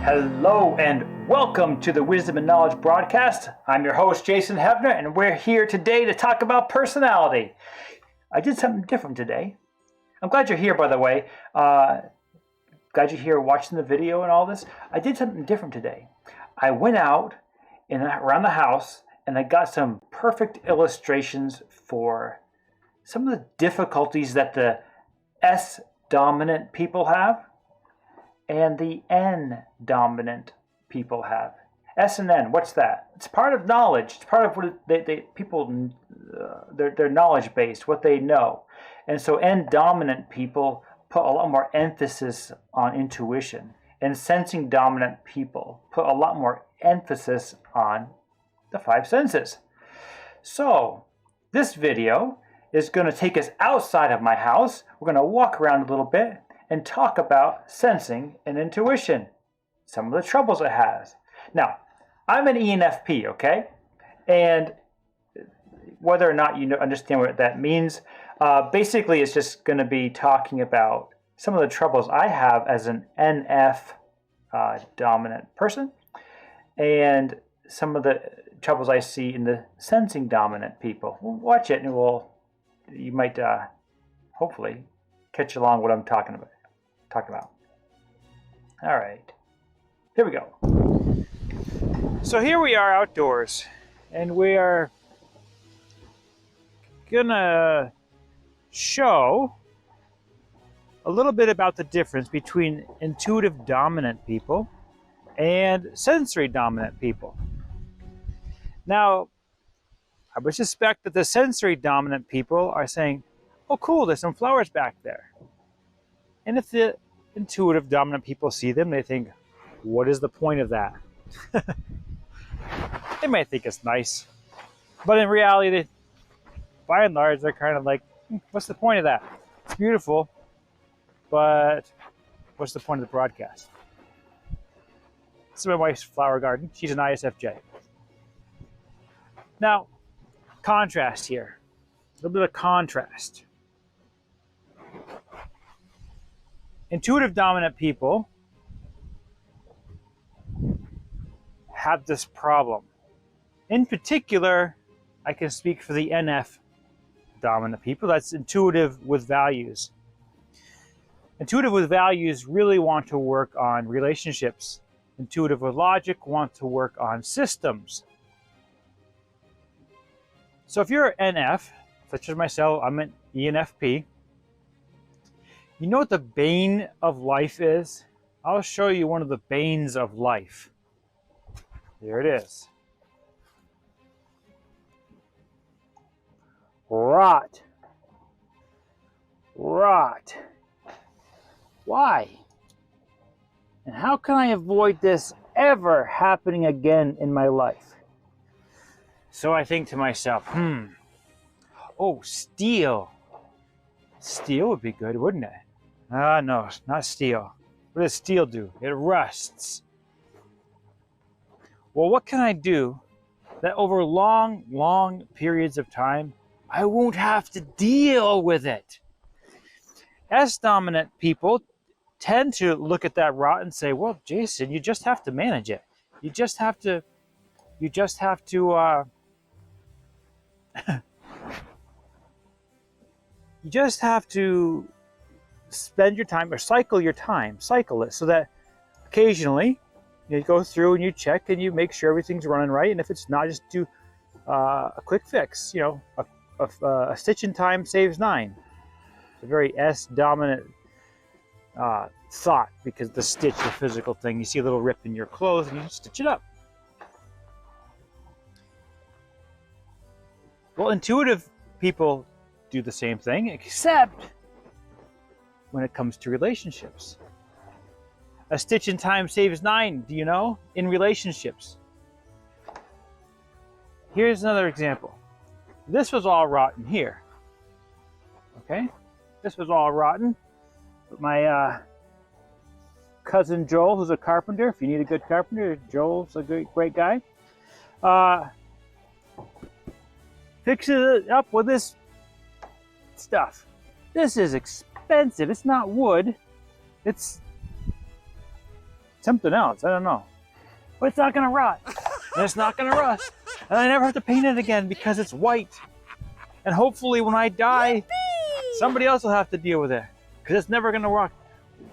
Hello and welcome to the Wisdom and Knowledge broadcast. I'm your host, Jason Hebner, and we're here today to talk about personality. I did something different today. I'm glad you're here, by the way. Glad you're here watching the video and all this. I did something different today. I went out and around the house and I got some perfect illustrations for some of the difficulties that the S dominant people have and the N dominant people have. S and N, what's that? It's part of knowledge. It's part of what people, their knowledge base, what they know. And so N dominant people put a lot more emphasis on intuition. And sensing dominant people put a lot more emphasis on the five senses. So this video is going to take us outside of my house. We're going to walk around a little bit and talk about sensing and intuition, some of the troubles it has. Now, I'm an ENFP, okay? And whether or not you understand what that means, basically it's just going to be talking about some of the troubles I have as an NF dominant person and some of the troubles I see in the sensing dominant people. We'll watch it and you might hopefully catch along what I'm talking about. All right, here we go. So here we are outdoors, and we are gonna show a little bit about the difference between intuitive dominant people and sensory dominant people. Now, I would suspect that the sensory dominant people are saying, oh cool, there's some flowers back there. And if the intuitive dominant people see them, they think, what is the point of that? They might think it's nice. But in reality, by and large, they're kind of like, what's the point of that? It's beautiful, but what's the point of the broadcast? This is my wife's flower garden. She's an ISFJ. Now, contrast here. A little bit of contrast. Intuitive dominant people have this problem. In particular, I can speak for the NF dominant people. That's intuitive with values. Intuitive with values really want to work on relationships. Intuitive with logic want to work on systems. So if you're an NF, such as myself, I'm an ENFP. You know what the bane of life is? I'll show you one of the banes of life. Here it is. Rot. Rot. Why? And how can I avoid this ever happening again in my life? So I think to myself, oh, steel. Steel would be good, wouldn't it? No, not steel. What does steel do? It rusts. Well, what can I do that over long periods of time, I won't have to deal with it? S-dominant people tend to look at that rot and say, well, Jason, you just have to manage it. You just have to you just have to spend your time or cycle it so that occasionally you go through and you check and you make sure everything's running right. And if it's not, just do a quick fix. You know, a stitch in time saves 9. It's a very S-dominant thought, because the stitch is a physical thing. You see a little rip in your clothes and you stitch it up. Well, intuitive people do the same thing, except when it comes to relationships. A stitch in time saves 9, do you know? In relationships. Here's another example. This was all rotten here. Okay? This was all rotten. But my cousin Joel, who's a carpenter, if you need a good carpenter, Joel's a great guy, fixes it up with this stuff. This is expensive. It's not wood. It's something else. I don't know. But it's not going to rot. And it's not going to rust. And I never have to paint it again because it's white. And hopefully when I die, somebody else will have to deal with it. Because it's never going to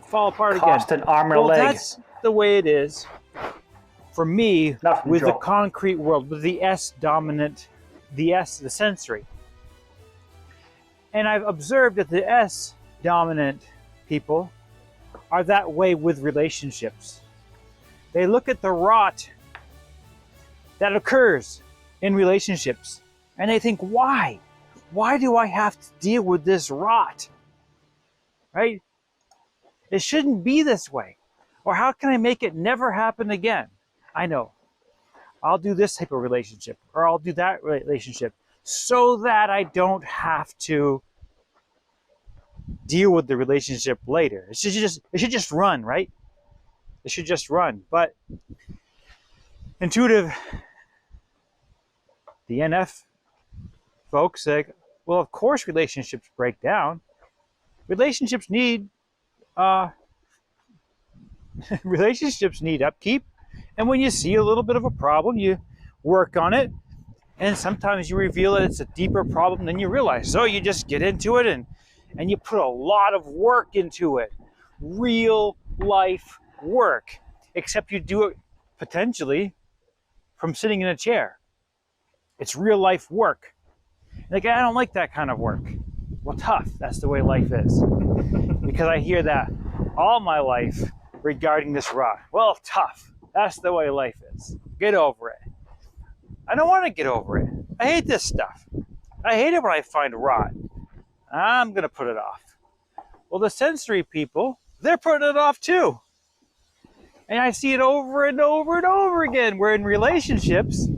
fall apart again. Cost an arm and a leg. That's the way it is for me with the concrete world, with the S dominant, the sensory. And I've observed that the S dominant people are that way with relationships. They look at the rot that occurs in relationships and they think, why? Why do I have to deal with this rot? Right? It shouldn't be this way. Or how can I make it never happen again? I know. I'll do this type of relationship or I'll do that relationship so that I don't have to deal with the relationship later. It should just run, right? It should just run. But intuitive, the NF folks say, well, of course relationships break down. Relationships need relationships need upkeep. And when you see a little bit of a problem, you work on it. And sometimes you reveal that it's a deeper problem than you realize. So you just get into it and you put a lot of work into it. Real life work. Except you do it potentially from sitting in a chair. It's real life work. Like, I don't like that kind of work. Well, tough. That's the way life is. Because I hear that all my life regarding this rot. Well, tough. That's the way life is. Get over it. I don't want to get over it. I hate this stuff. I hate it when I find rot. I'm going to put it off. Well, the sensory people, they're putting it off too. And I see it over and over and over again. We're in relationships.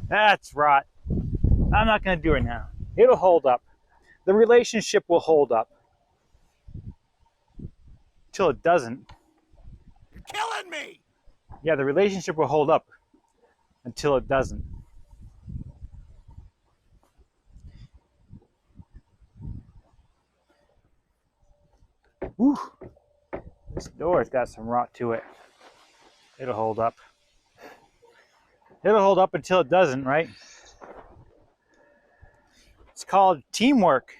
That's rot. I'm not going to do it now. It'll hold up. The relationship will hold up. Till it doesn't. You're killing me! Yeah, the relationship will hold up until it doesn't. Whew. This door's got some rot to it. It'll hold up. It'll hold up until it doesn't, right? It's called teamwork.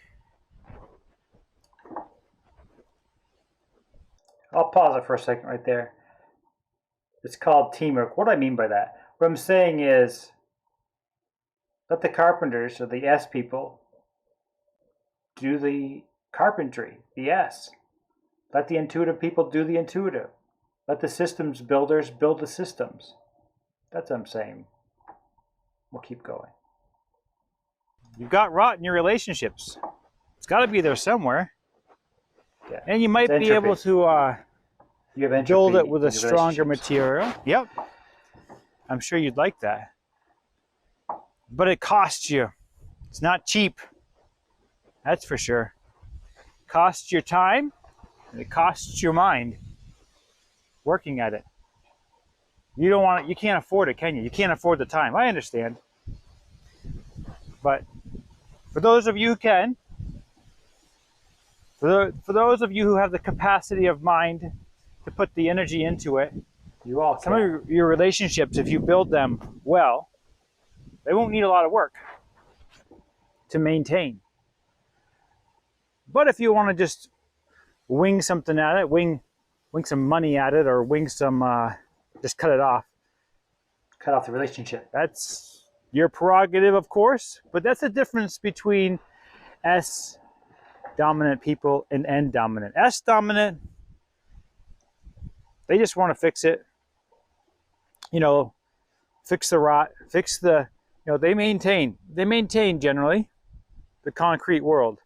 I'll pause it for a second right there. It's called teamwork. What do I mean by that? What I'm saying is, let the carpenters or the S people do the carpentry, the S. Let the intuitive people do the intuitive. Let the systems builders build the systems. That's what I'm saying. We'll keep going. You've got rot in your relationships. It's got to be there somewhere. Yeah. And you might be able to build it with a stronger material. Yep. I'm sure you'd like that. But it costs you. It's not cheap. That's for sure. It costs your time and it costs your mind working at it. You don't want it, you can't afford it, can you? You can't afford the time. I understand. But for those of you who can, for those of you who have the capacity of mind to put the energy into it, you all can. Some of your relationships, if you build them well, they won't need a lot of work to maintain. But if you want to just wing something at it, wing some money at it, or wing some, just cut it off. Cut off the relationship. That's your prerogative, of course, but that's the difference between S dominant people and N dominant. S dominant, they just want to fix it, fix the rot, fix the, they maintain generally the concrete world.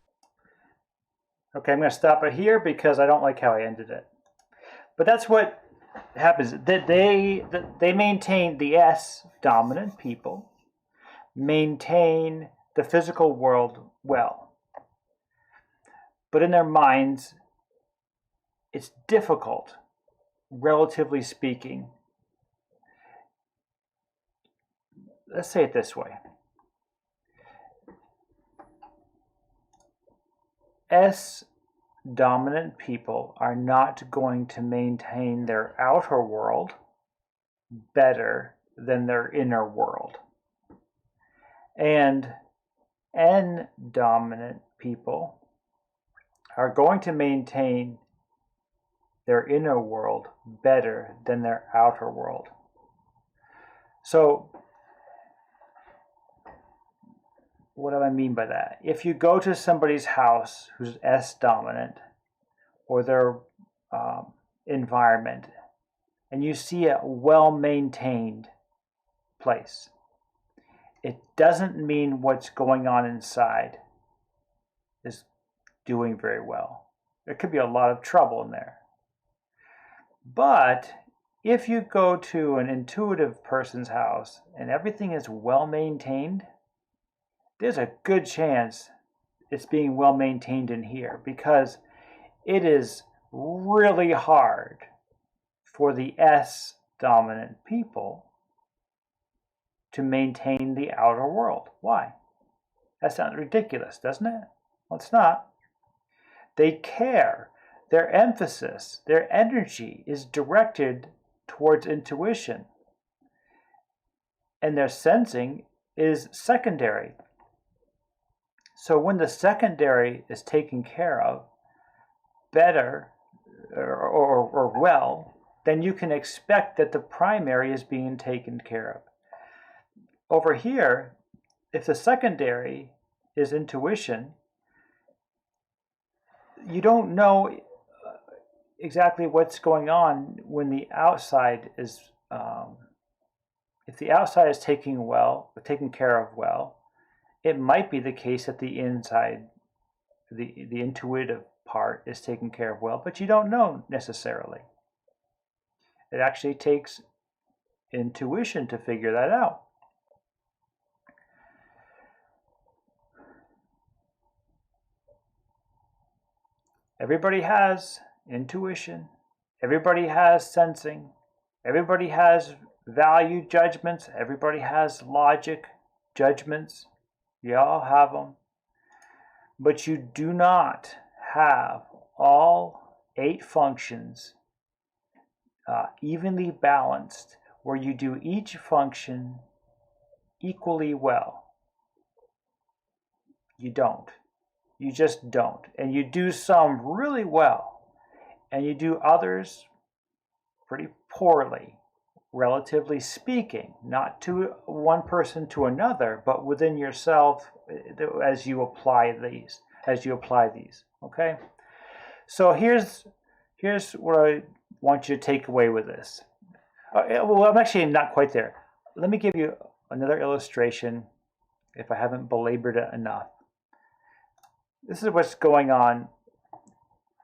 Okay, I'm going to stop it here because I don't like how I ended it. But that's what happens. They maintain, the S dominant people maintain the physical world well. But in their minds, it's difficult, relatively speaking. Let's say it this way. S dominant people are not going to maintain their outer world better than their inner world. And N dominant people are going to maintain their inner world better than their outer world. So, what do I mean by that? If you go to somebody's house who's S dominant, or their environment, and you see a well-maintained place, it doesn't mean what's going on inside is doing very well. There could be a lot of trouble in there. But if you go to an intuitive person's house and everything is well maintained, there's a good chance it's being well maintained in here, because it is really hard for the S dominant people to maintain the outer world. Why? That sounds ridiculous, doesn't it? Well, it's not. They care. Their emphasis, their energy is directed towards intuition. And their sensing is secondary. So when the secondary is taken care of better or well, then you can expect that the primary is being taken care of. Over here, if the secondary is intuition, you don't know exactly what's going on when the outside is, if the outside is taken care of well, it might be the case that the inside, the intuitive part is taken care of well, but you don't know necessarily. It actually takes intuition to figure that out. Everybody has intuition. Everybody has sensing. Everybody has value judgments. Everybody has logic judgments. You all have them. But you do not have all 8 functions evenly balanced, where you do each function equally well. You don't. You just don't. And you do some really well, and you do others pretty poorly, relatively speaking, not to one person to another, but within yourself as you apply these. Okay? So here's what I want you to take away with this. Well, I'm actually not quite there. Let me give you another illustration, if I haven't belabored it enough. This is what's going on.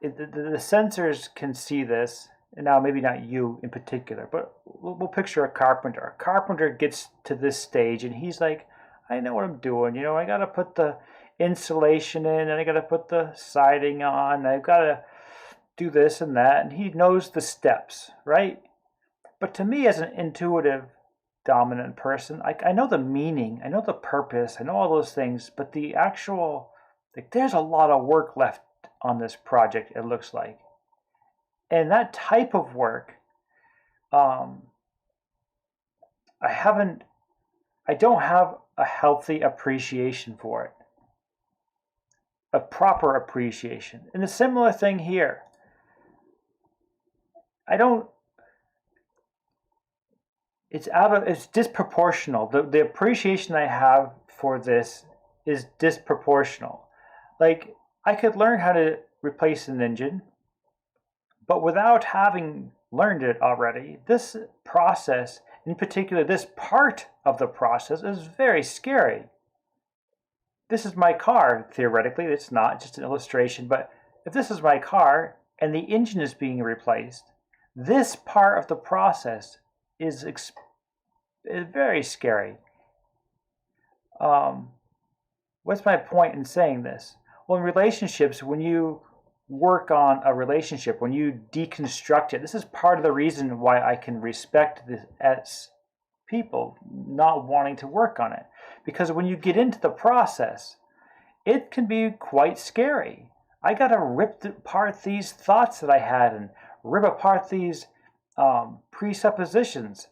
The sensors can see this, and now maybe not you in particular, but we'll picture a carpenter. A carpenter gets to this stage, and he's like, I know what I'm doing. I got to put the insulation in, and I got to put the siding on, and I've got to do this and that, and he knows the steps, right? But to me, as an intuitive dominant person, I know the meaning, I know the purpose, I know all those things, but the actual, there's a lot of work left on this project, it looks like. And that type of work, I don't have a healthy appreciation for it. A proper appreciation. And a similar thing here. It's disproportional. The appreciation I have for this is disproportional. Like, I could learn how to replace an engine, but without having learned it already, this process, in particular this part of the process, is very scary. This is my car, theoretically. It's not just an illustration, but if this is my car and the engine is being replaced, this part of the process is very scary. What's my point in saying this? Well, in relationships, when you work on a relationship, when you deconstruct it, this is part of the reason why I can respect this as people not wanting to work on it. Because when you get into the process, it can be quite scary. I got to rip apart these thoughts that I had and rip apart these presuppositions.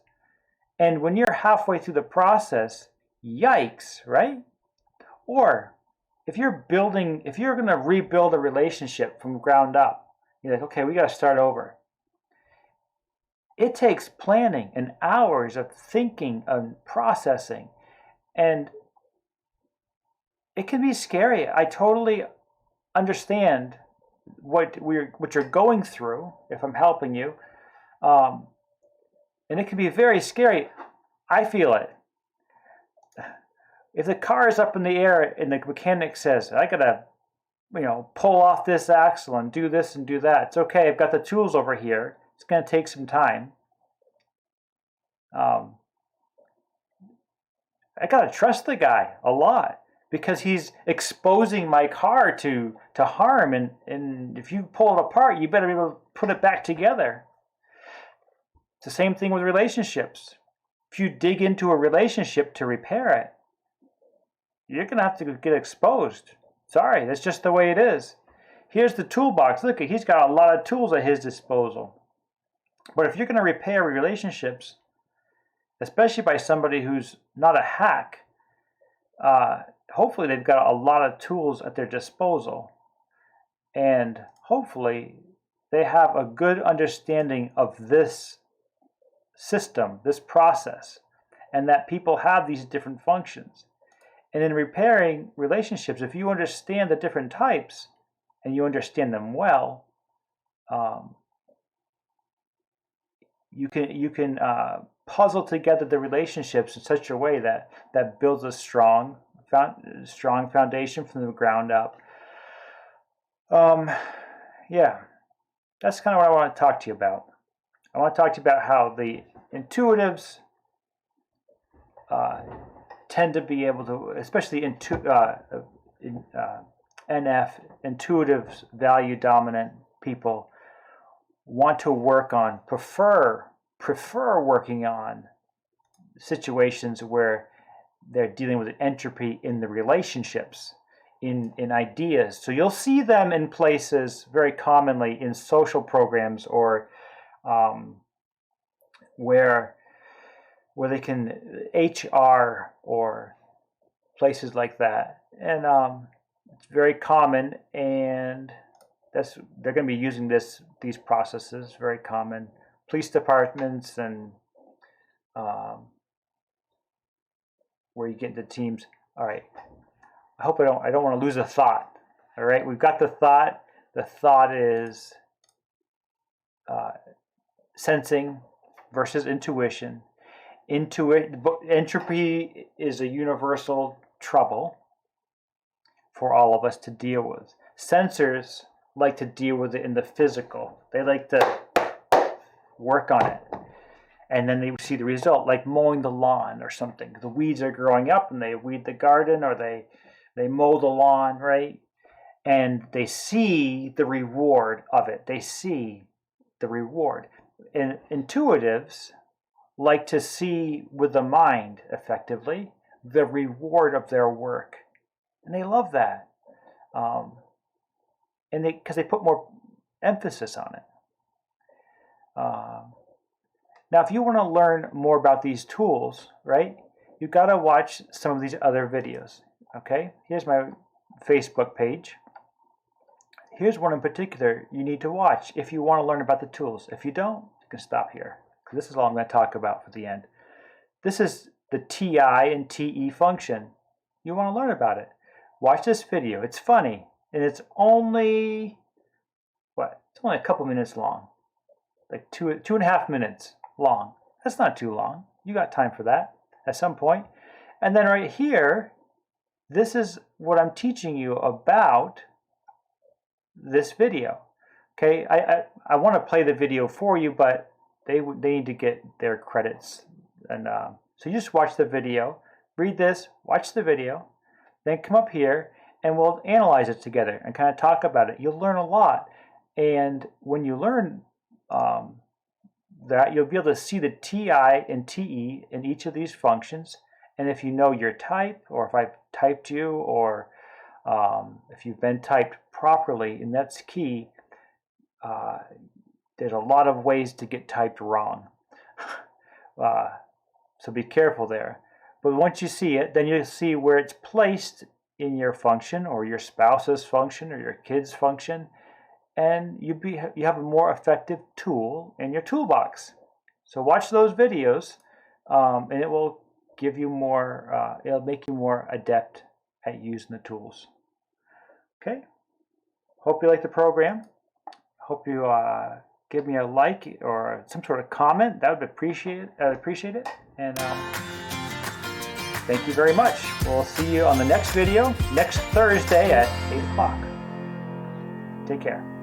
And when you're halfway through the process, yikes, right? Or if you're going to rebuild a relationship from ground up, you're like, okay, we got to start over. It takes planning and hours of thinking and processing, and it can be scary. I totally understand what you're going through if I'm helping you, and it can be very scary. I feel it. If the car is up in the air and the mechanic says, I gotta, pull off this axle and do this and do that, it's okay, I've got the tools over here. It's going to take some time. I got to trust the guy a lot because he's exposing my car to harm. And if you pull it apart, you better be able to put it back together. It's the same thing with relationships. If you dig into a relationship to repair it, you're going to have to get exposed. Sorry, that's just the way it is. Here's the toolbox. Look, he's got a lot of tools at his disposal. But if you're going to repair relationships, especially by somebody who's not a hack, hopefully they've got a lot of tools at their disposal. And hopefully they have a good understanding of this system, this process, and that people have these different functions. And in repairing relationships, if you understand the different types and you understand them well, you can puzzle together the relationships in such a way that builds a strong foundation from the ground up. Yeah, that's kind of what I want to talk to you about. I want to talk to you about how the intuitives tend to be able to, especially NF, intuitive value dominant people, want to work on, prefer working on situations where they're dealing with entropy in the relationships, in ideas. So you'll see them in places very commonly in social programs or where they can HR or places like that, and it's very common, and they're going to be using these processes, very common. Police departments and where you get into teams. All right. I hope I don't want to lose a thought. All right. We've got the thought. The thought is sensing versus intuition. Entropy is a universal trouble for all of us to deal with. Sensors like to deal with it in the physical. They like to work on it. And then they see the result, like mowing the lawn or something. The weeds are growing up and they weed the garden or they mow the lawn, right? And they see the reward of it. They see the reward. And intuitives like to see with the mind, effectively, the reward of their work. And they love that. And because they put more emphasis on it. Now, if you want to learn more about these tools, right, you've got to watch some of these other videos, okay? Here's my Facebook page. Here's one in particular you need to watch if you want to learn about the tools. If you don't, you can stop here. This is all I'm going to talk about for the end. This is the TI and TE function. You want to learn about it. Watch this video. It's funny, and it's only, It's only a couple minutes long. Like 2.5 minutes long. That's not too long. You got time for that at some point. And then right here, this is what I'm teaching you about this video. Okay, I want to play the video for you, but they need to get their credits. And so you just watch the video, read this, watch the video, then come up here and we'll analyze it together and kind of talk about it. You'll learn a lot. And when you learn that, you'll be able to see the TI and TE in each of these functions. And if you know your type, or if I've typed you, or If you've been typed properly, and that's key, there's a lot of ways to get typed wrong. So be careful there. But once you see it, then you'll see where it's placed in your function, or your spouse's function, or your kid's function, and you have a more effective tool in your toolbox. So watch those videos, and it will give you more. It'll make you more adept at using the tools. Okay. Hope you like the program. Hope you give me a like or some sort of comment. That would appreciate it. And thank you very much. We'll see you on the next video next Thursday at 8 o'clock. Take care.